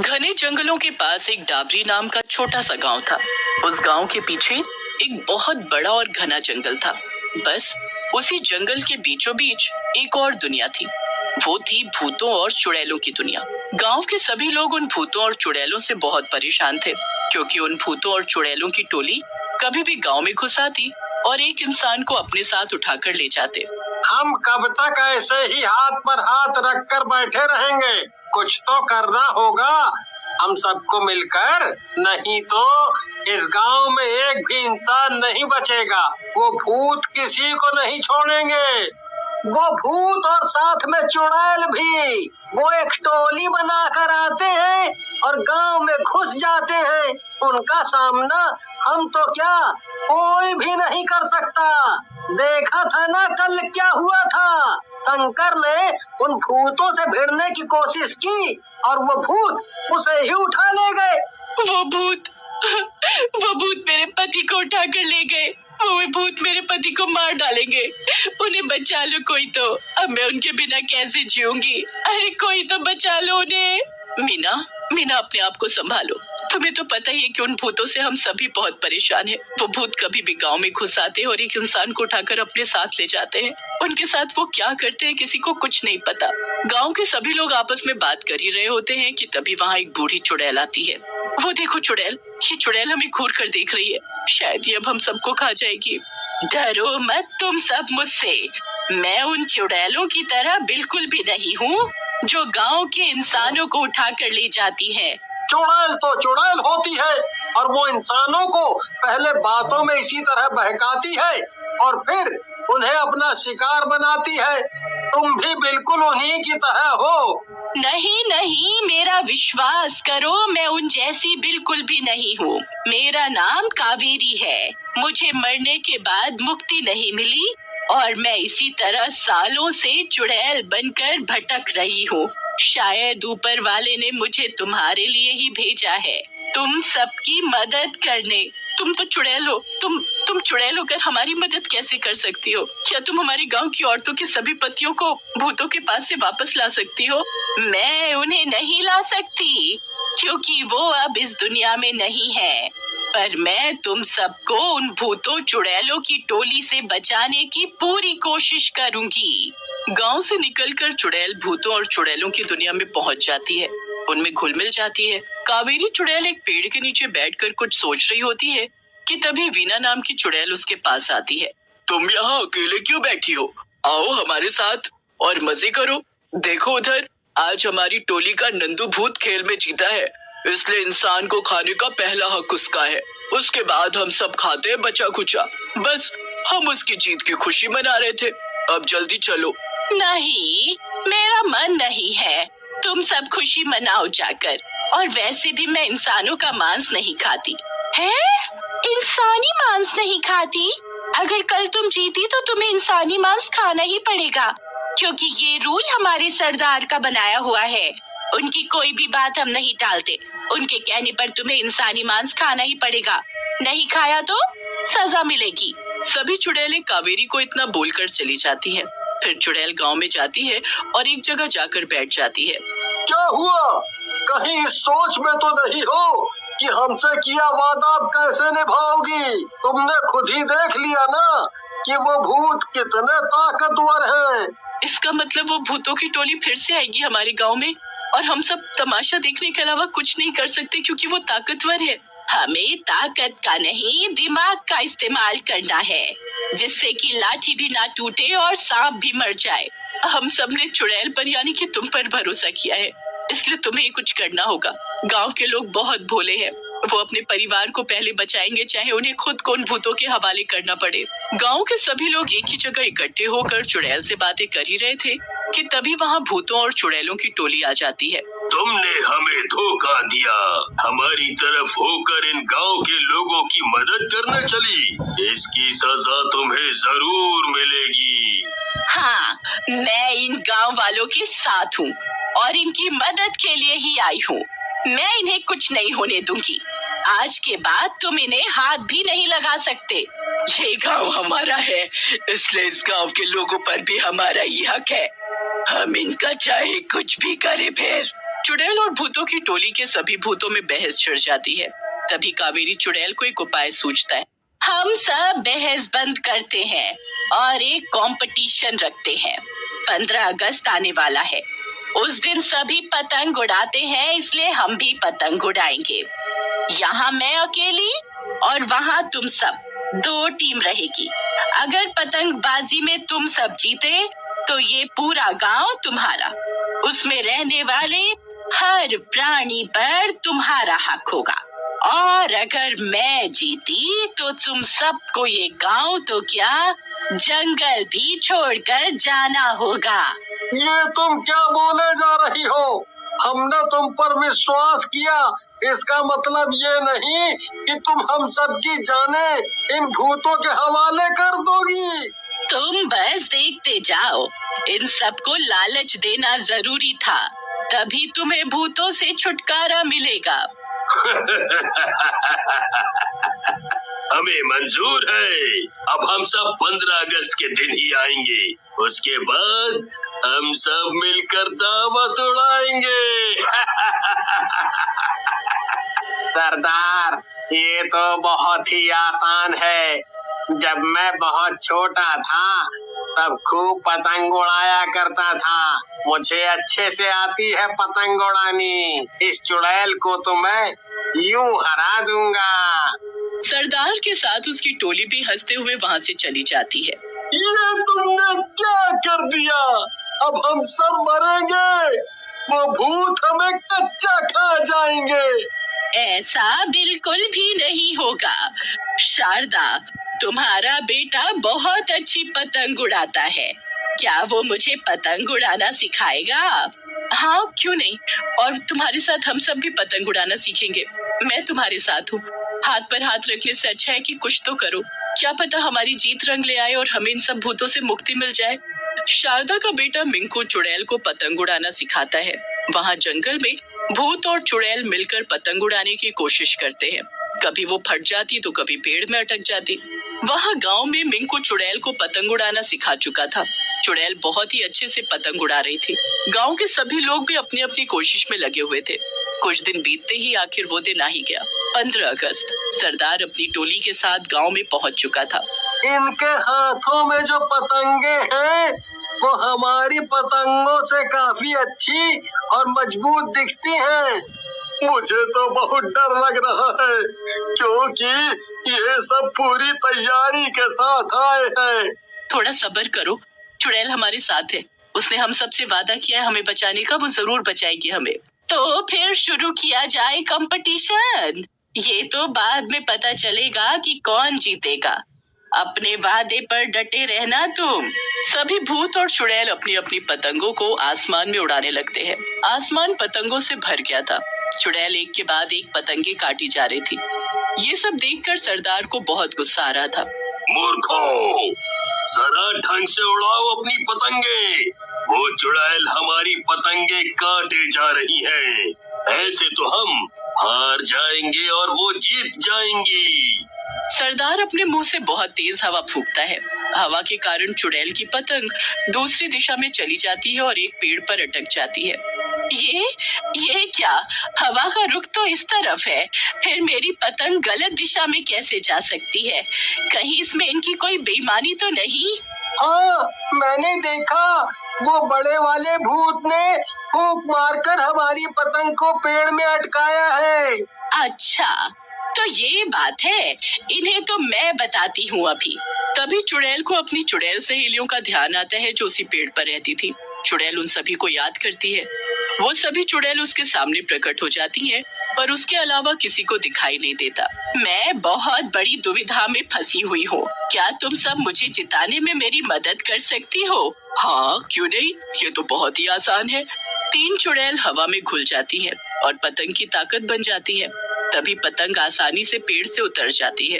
घने जंगलों के पास एक डाबरी नाम का छोटा सा गांव था। उस गांव के पीछे एक बहुत बड़ा और घना जंगल था। बस उसी जंगल के बीचों बीच एक और दुनिया थी। वो थी भूतों और चुड़ैलों की दुनिया। गांव के सभी लोग उन भूतों और चुड़ैलों से बहुत परेशान थे, क्योंकि उन भूतों और चुड़ैलों की टोली कभी भी गांव में घुस आती और एक इंसान को अपने साथ उठाकर ले जाते। हम कब तक ऐसे ही हाथ पर हाथ रखकर बैठे रहेंगे? कुछ तो करना होगा हम सबको मिलकर, नहीं तो इस गांव में एक भी इंसान नहीं बचेगा। वो भूत किसी को नहीं छोड़ेंगे। वो भूत और साथ में चुड़ैल भी, वो एक टोली बनाकर आते हैं और गांव में घुस जाते हैं। उनका सामना हम तो क्या कोई भी नहीं कर सकता। देखा था ना कल क्या हुआ था? शंकर ने उन भूतों से भिड़ने की कोशिश की और वो भूत उसे ही उठा ले गए। वो भूत मेरे पति को उठा कर ले गए। वो भूत मेरे पति को मार डालेंगे। उन्हें बचा लो कोई तो। अब मैं उनके बिना कैसे जीऊंगी? अरे कोई तो बचा लो उन्हें। मीना अपने आप को संभालो। तुम्हें तो पता ही है कि उन भूतों से हम सभी बहुत परेशान हैं। वो भूत कभी भी गांव में घुस आते हैं और एक इंसान को उठाकर अपने साथ ले जाते हैं। उनके साथ वो क्या करते हैं किसी को कुछ नहीं पता। गांव के सभी लोग आपस में बात कर ही रहे होते हैं कि तभी वहाँ एक बूढ़ी चुड़ैल आती है। वो देखो चुड़ैल, ये चुड़ैल हमें घूर कर देख रही है। शायद ये अब हम सबको खा जाएगी। डरो मत तुम सब मुझसे। मैं उन चुड़ैलों की तरह बिल्कुल भी नहीं हूँ जो गांव के इंसानों को उठा कर ले जाती है। चुड़ैल तो चुड़ैल होती है और वो इंसानों को पहले बातों में इसी तरह बहकाती है और फिर उन्हें अपना शिकार बनाती है। तुम भी बिल्कुल उन्हीं की तरह हो। नहीं, मेरा विश्वास करो, मैं उन जैसी बिल्कुल भी नहीं हूँ। मेरा नाम कावेरी है। मुझे मरने के बाद मुक्ति नहीं मिली और मैं इसी तरह सालों से चुड़ैल बनकर भटक रही हूँ। शायद ऊपर वाले ने मुझे तुम्हारे लिए ही भेजा है, तुम सबकी मदद करने। तुम तो चुड़ैल हो। तुम चुड़ैल होकर हमारी मदद कैसे कर सकती हो? क्या तुम हमारे गांव की औरतों के सभी पतियों को भूतों के पास से वापस ला सकती हो? मैं उन्हें नहीं ला सकती, क्योंकि वो अब इस दुनिया में नहीं है। पर मैं तुम सबको उन भूतों चुड़ैलों की टोली से बचाने की पूरी कोशिश करूंगी। गांव से निकलकर चुड़ैल भूतों और चुड़ैलों की दुनिया में पहुंच जाती है। उनमें घुल मिल जाती है। कावेरी चुड़ैल एक पेड़ के नीचे बैठकर कुछ सोच रही होती है कि तभी वीना नाम की चुड़ैल उसके पास आती है। तुम यहाँ अकेले क्यों बैठी हो? आओ हमारे साथ और मजे करो। देखो उधर, आज हमारी टोली का नंदू भूत खेल में जीता है, इसलिए इंसान को खाने का पहला हक उसका है। उसके बाद हम सब खाते हैं बचा खुचा। बस हम उसकी जीत की खुशी मना रहे थे। अब जल्दी चलो। नहीं, मेरा मन नहीं है। तुम सब खुशी मनाओ जाकर। और वैसे भी मैं इंसानों का मांस नहीं खाती। है? इंसानी मांस नहीं खाती? अगर कल तुम जीती तो तुम्हें इंसानी मांस खाना ही पड़ेगा, क्योंकि ये रूल हमारे सरदार का बनाया हुआ है। उनकी कोई भी बात हम नहीं टालते। उनके कहने पर तुम्हें इंसानी मांस खाना ही पड़ेगा। नहीं खाया तो सजा मिलेगी। सभी चुड़ैलें कावेरी को इतना बोलकर चली जाती हैं। फिर चुड़ैल गांव में जाती है और एक जगह जाकर बैठ जाती है। क्या हुआ? कहीं इस सोच में तो नहीं हो कि हमसे किया वादा अब कैसे निभाओगी? तुमने खुद ही देख लिया ना कि वो भूत कितने ताकतवर हैं। इसका मतलब वो भूतों की टोली फिर से आएगी हमारे गांव में और हम सब तमाशा देखने के अलावा कुछ नहीं कर सकते, क्योंकि वो ताकतवर है। हमें ताकत का नहीं, दिमाग का इस्तेमाल करना है, जिससे कि लाठी भी ना टूटे और सांप भी मर जाए। हम सब ने चुड़ैल पर यानी कि तुम पर भरोसा किया है, इसलिए तुम्हें कुछ करना होगा। गांव के लोग बहुत भोले हैं। वो अपने परिवार को पहले बचाएंगे, चाहे उन्हें खुद को उन भूतों के हवाले करना पड़े। गांव के सभी लोग एक ही जगह इकट्ठे होकर चुड़ैल से बातें कर ही रहे थे कि तभी वहाँ भूतों और चुड़ैलों की टोली आ जाती है। तुमने हमें धोखा दिया। हमारी तरफ होकर इन गांव के लोगों की मदद करने चली। इसकी सजा तुम्हें जरूर मिलेगी। हाँ, मैं इन गांव वालों के साथ हूँ और इनकी मदद के लिए ही आई हूँ। मैं इन्हें कुछ नहीं होने दूंगी। आज के बाद तुम इन्हें हाथ भी नहीं लगा सकते। ये गांव हमारा है, इसलिए इस गांव के लोगों पर भी हमारा ही हक है। हम इनका चाहे कुछ भी करें। फिर चुड़ैल और भूतों की टोली के सभी भूतों में बहस छिड़ जाती है। तभी कावेरी चुड़ैल को एक उपाय सूझता है। हम सब बहस बंद करते हैं और एक कंपटीशन रखते हैं। 15 अगस्त आने वाला है। उस दिन सभी पतंग उड़ाते हैं, इसलिए हम भी पतंग उड़ाएंगे। यहाँ मैं अकेली और वहाँ तुम सब, 2 टीम रहेगी। अगर पतंगबाजी में तुम सब जीते तो ये पूरा गांव तुम्हारा। उसमें रहने वाले हर प्राणी पर तुम्हारा हक होगा। और अगर मैं जीती तो तुम सबको ये गांव तो क्या, जंगल भी छोड़कर जाना होगा। ये तुम क्या बोले जा रही हो? हमने तुम पर विश्वास किया, इसका मतलब ये नहीं कि तुम हम सबकी जानें इन भूतों के हवाले कर दोगी। तुम बस देखते जाओ। इन सबको लालच देना जरूरी था, तभी तुम्हें भूतों से छुटकारा मिलेगा। हमें मंजूर है। अब हम सब 15 अगस्त के दिन ही आएंगे। उसके बाद हम सब मिलकर दावत उड़ाएंगे। सरदार, ये तो बहुत ही आसान है। जब मैं बहुत छोटा था तब खूब पतंग उड़ाया करता था। मुझे अच्छे से आती है पतंग उड़ानी। इस चुड़ैल को तो मैं यूं हरा दूंगा। सरदार के साथ उसकी टोली भी हंसते हुए वहाँ से चली जाती है। ये तुमने क्या कर दिया? अब हम सब मरेंगे। वो भूत हमें कच्चा खा जाएंगे। ऐसा बिल्कुल भी नहीं होगा। शारदा, तुम्हारा बेटा बहुत अच्छी पतंग उड़ाता है। क्या वो मुझे पतंग उड़ाना सिखाएगा? हाँ, क्यों नहीं। और तुम्हारे साथ हम सब भी पतंग उड़ाना सीखेंगे। मैं तुम्हारे साथ हूँ। हाथ पर हाथ रखने से अच्छा है कि कुछ तो करो। क्या पता हमारी जीत रंग ले आए और हमें इन सब भूतों से मुक्ति मिल जाए। शारदा का बेटा मिंकू चुड़ैल को पतंग उड़ाना सिखाता है। वहाँ जंगल में भूत और चुड़ैल मिलकर पतंग उड़ाने की कोशिश करते हैं। कभी वो फट जाती तो कभी पेड़ में अटक जाती। वहाँ गांव में मिंकू चुड़ैल को पतंग उड़ाना सिखा चुका था। चुड़ैल बहुत ही अच्छे से पतंग उड़ा रही थी। गांव के सभी लोग भी अपनी अपनी कोशिश में लगे हुए थे। कुछ दिन बीतते ही आखिर वो दिन आ ही गया। 15 अगस्त। सरदार अपनी टोली के साथ गांव में पहुंच चुका था। इनके हाथों में जो पतंगे हैं वो हमारी पतंगों से काफी अच्छी और मजबूत दिखती हैं। मुझे तो बहुत डर लग रहा है क्योंकि ये सब पूरी तैयारी के साथ आए हैं। थोड़ा सब्र करो, चुड़ैल हमारे साथ है। उसने हम सबसे वादा किया है हमें बचाने का, वो जरूर बचाएगी हमें। तो फिर शुरू किया जाए कंपटीशन। ये तो बाद में पता चलेगा कि कौन जीतेगा। अपने वादे पर डटे रहना तुम। सभी भूत और चुड़ैल अपनी अपनी पतंगों को आसमान में उड़ाने लगते हैं। आसमान पतंगों से भर गया था। चुड़ैल एक के बाद एक पतंगे काटी जा रही थी। ये सब देखकर सरदार को बहुत गुस्सा आ रहा था। मूर्खों, जरा ढंग से उड़ाओ अपनी पतंगे। वो चुड़ैल हमारी पतंगे काटे जा रही हैं। ऐसे तो हम हार जाएंगे और वो जीत जाएंगी। सरदार अपने मुंह से बहुत तेज हवा फूंकता है। हवा के कारण चुड़ैल की पतंग दूसरी दिशा में चली जाती है और एक पेड़ पर अटक जाती है। ये क्या? हवा का रुख तो इस तरफ है, फिर मेरी पतंग गलत दिशा में कैसे जा सकती है? कहीं इसमें इनकी कोई बेईमानी तो नहीं? हाँ, मैंने देखा वो बड़े वाले भूत ने फूंक मारकर हमारी पतंग को पेड़ में अटकाया है। अच्छा, तो ये बात है। इन्हें तो मैं बताती हूँ अभी। तभी चुड़ैल को अपनी चुड़ैल सहेलियों का ध्यान आता है जो उसी पेड़ पर रहती थी। चुड़ैल उन सभी को याद करती है। वो सभी चुड़ैल उसके सामने प्रकट हो जाती हैं, पर उसके अलावा किसी को दिखाई नहीं देता। मैं बहुत बड़ी दुविधा में फंसी हुई हूँ। क्या तुम सब मुझे जिताने में मेरी मदद कर सकती हो? हाँ, क्यों नहीं, ये तो बहुत ही आसान है। 3 चुड़ैल हवा में घुल जाती है और पतंग की ताकत बन जाती है। तभी पतंग आसानी से पेड़ से उतर जाती है।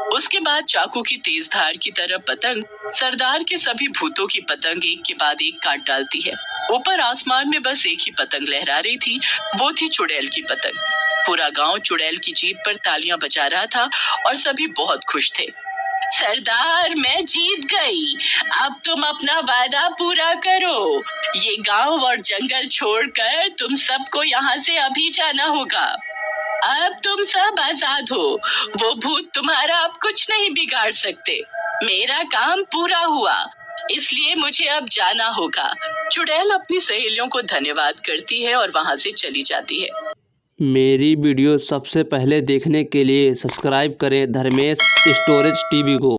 उसके बाद चाकू की तेज धार की तरह पतंग सरदार के सभी भूतों की पतंग एक के बाद एक काट डालती है। ऊपर आसमान में बस एक ही पतंग लहरा रही थी, वो थी चुड़ैल की पतंग। पूरा गांव चुड़ैल की जीत पर तालियां बजा रहा था और सभी बहुत खुश थे। सरदार, मैं जीत गई। अब तुम अपना वादा पूरा करो। ये गांव और जंगल छोड़कर तुम सबको यहाँ से अभी जाना होगा। अब तुम सब आजाद हो। वो भूत तुम्हारा अब कुछ नहीं बिगाड़ सकते। मेरा काम पूरा हुआ, इसलिए मुझे अब जाना होगा। चुड़ैल अपनी सहेलियों को धन्यवाद करती है और वहाँ से चली जाती है। मेरी वीडियो सबसे पहले देखने के लिए सब्सक्राइब करें धर्मेश स्टोरेज टीवी को।